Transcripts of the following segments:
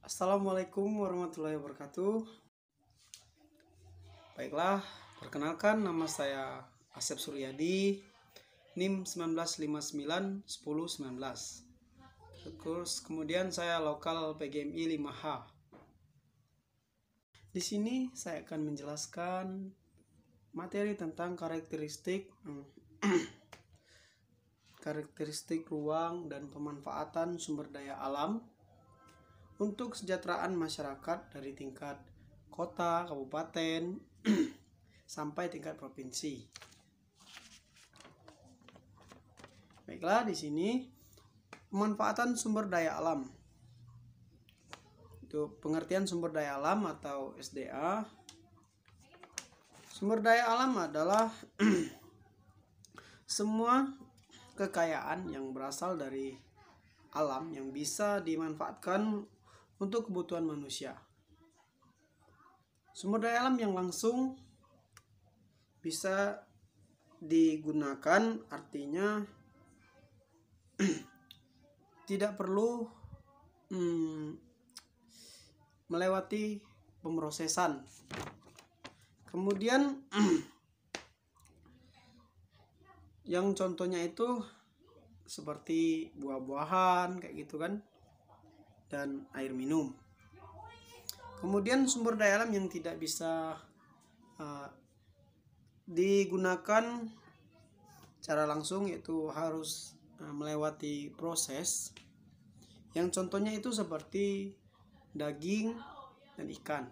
Assalamualaikum warahmatullahi wabarakatuh. Baiklah, perkenalkan nama saya Asep Suryadi, NIM 19591019. Terus kemudian saya lokal PGMI 5H. Di sini saya akan menjelaskan materi tentang karakteristik ruang dan pemanfaatan sumber daya alam untuk kesejahteraan masyarakat dari tingkat kota, kabupaten, sampai tingkat provinsi. Baiklah, di sini pemanfaatan sumber daya alam. Itu pengertian sumber daya alam atau SDA. Sumber daya alam adalah semua kekayaan yang berasal dari alam yang bisa dimanfaatkan untuk kebutuhan manusia. Sumber daya alam yang langsung bisa digunakan artinya tidak perlu melewati pemrosesan. Kemudian yang contohnya itu seperti buah-buahan kayak gitu kan, dan air minum. Kemudian sumber daya alam yang tidak bisa digunakan secara langsung yaitu harus melewati proses. Yang contohnya itu seperti daging dan ikan.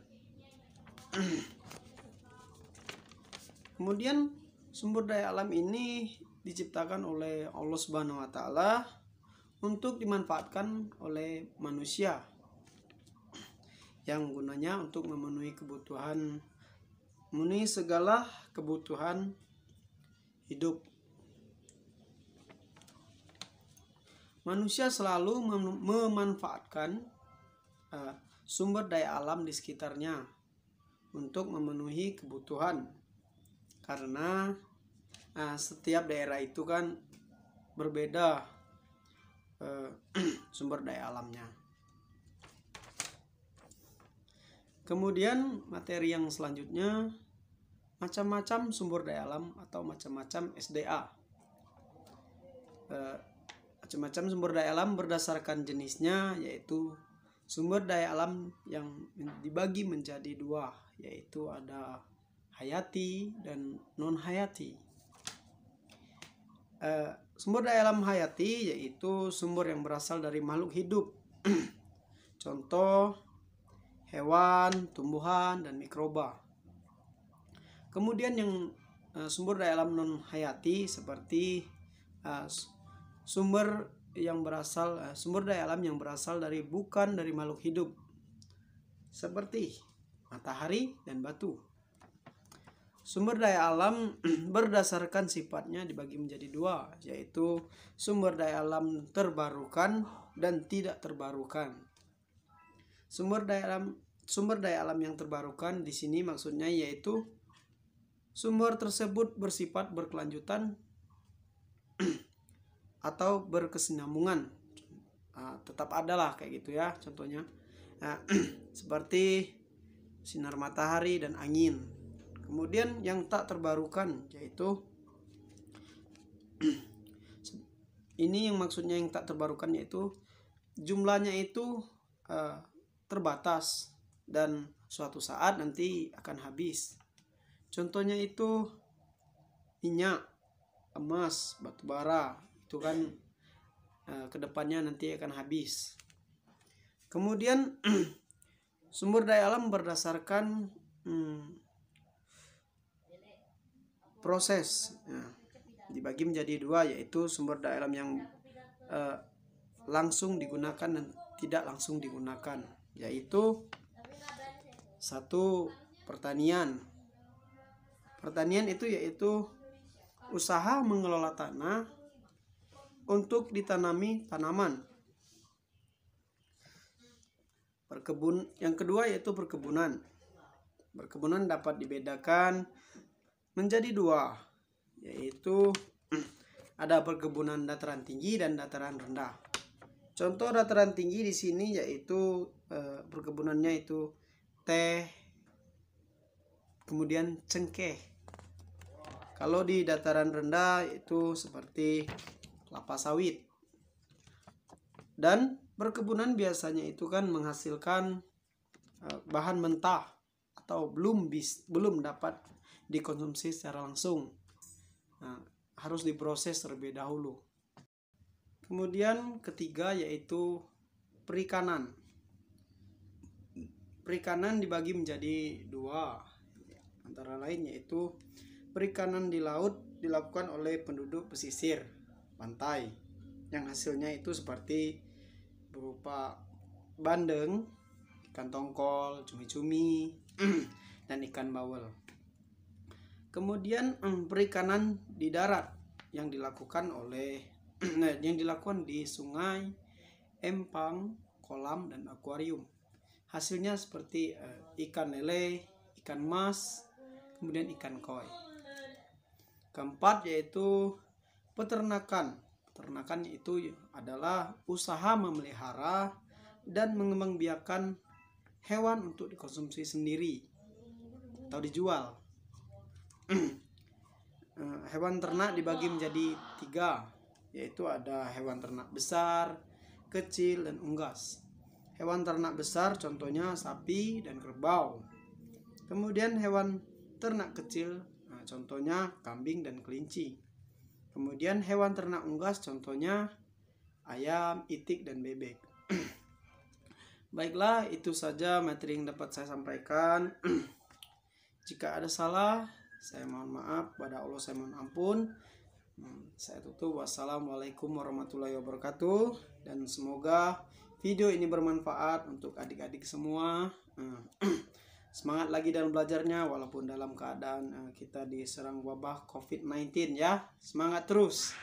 Kemudian sumber daya alam ini diciptakan oleh Allah Subhanahu wa taala untuk dimanfaatkan oleh manusia yang gunanya untuk memenuhi segala kebutuhan hidup. Manusia selalu memanfaatkan sumber daya alam di sekitarnya untuk memenuhi kebutuhan, karena setiap daerah itu kan berbeda sumber daya alamnya. Kemudian materi yang selanjutnya, macam-macam sumber daya alam atau macam-macam SDA. Macam-macam sumber daya alam berdasarkan jenisnya, yaitu sumber daya alam yang dibagi menjadi dua, yaitu ada hayati dan non hayati. Sumber daya alam hayati yaitu sumber yang berasal dari makhluk hidup. Contoh hewan, tumbuhan, dan mikroba. Kemudian yang sumber daya alam non hayati seperti sumber daya alam yang berasal dari bukan dari makhluk hidup, seperti matahari dan batu. Sumber daya alam berdasarkan sifatnya dibagi menjadi dua, yaitu sumber daya alam terbarukan dan tidak terbarukan. Sumber daya alam yang terbarukan di sini maksudnya yaitu sumber tersebut bersifat berkelanjutan atau berkesinambungan. Tetap adalah kayak gitu ya contohnya. Seperti sinar matahari dan angin. Kemudian yang tak terbarukan yaitu ini yang maksudnya yang tak terbarukan yaitu jumlahnya itu terbatas dan suatu saat nanti akan habis. Contohnya itu minyak, emas, batu bara, itu kan kedepannya nanti akan habis. Kemudian sumber daya alam berdasarkan proses, dibagi menjadi dua, yaitu sumber daya alam yang langsung digunakan dan tidak langsung digunakan, yaitu satu, pertanian. Pertanian itu yaitu usaha mengelola tanah untuk ditanami tanaman. Yang kedua yaitu perkebunan. Perkebunan dapat dibedakan menjadi dua, yaitu ada perkebunan dataran tinggi dan dataran rendah. Contoh dataran tinggi di sini yaitu perkebunannya itu teh, kemudian cengkeh. Kalau di dataran rendah itu seperti kelapa sawit. Dan perkebunan biasanya itu kan menghasilkan bahan mentah atau belum dapat dikonsumsi secara langsung. Nah, harus diproses terlebih dahulu. Kemudian ketiga yaitu perikanan. Perikanan dibagi menjadi dua, antara lain yaitu perikanan di laut dilakukan oleh penduduk pesisir pantai, yang hasilnya itu seperti berupa bandeng, ikan tongkol, cumi-cumi, dan ikan bawal. Kemudian perikanan di darat yang dilakukan di sungai, empang, kolam, dan akuarium. Hasilnya seperti ikan lele, ikan mas, kemudian ikan koi. Keempat yaitu peternakan. Peternakan itu adalah usaha memelihara dan mengembangbiakan hewan untuk dikonsumsi sendiri atau dijual. Hewan ternak dibagi menjadi 3, yaitu ada hewan ternak besar, kecil, dan unggas. Hewan ternak besar contohnya sapi dan kerbau. Kemudian hewan ternak kecil contohnya kambing dan kelinci. Kemudian hewan ternak unggas contohnya ayam, itik, dan bebek. Baiklah, itu saja materi yang dapat saya sampaikan. Jika ada salah, saya mohon maaf. Pada Allah saya mohon ampun. Saya tutup. Wassalamualaikum warahmatullahi wabarakatuh. Dan semoga video ini bermanfaat untuk adik-adik semua. Semangat lagi dalam belajarnya walaupun dalam keadaan kita diserang wabah COVID-19 ya. Semangat terus.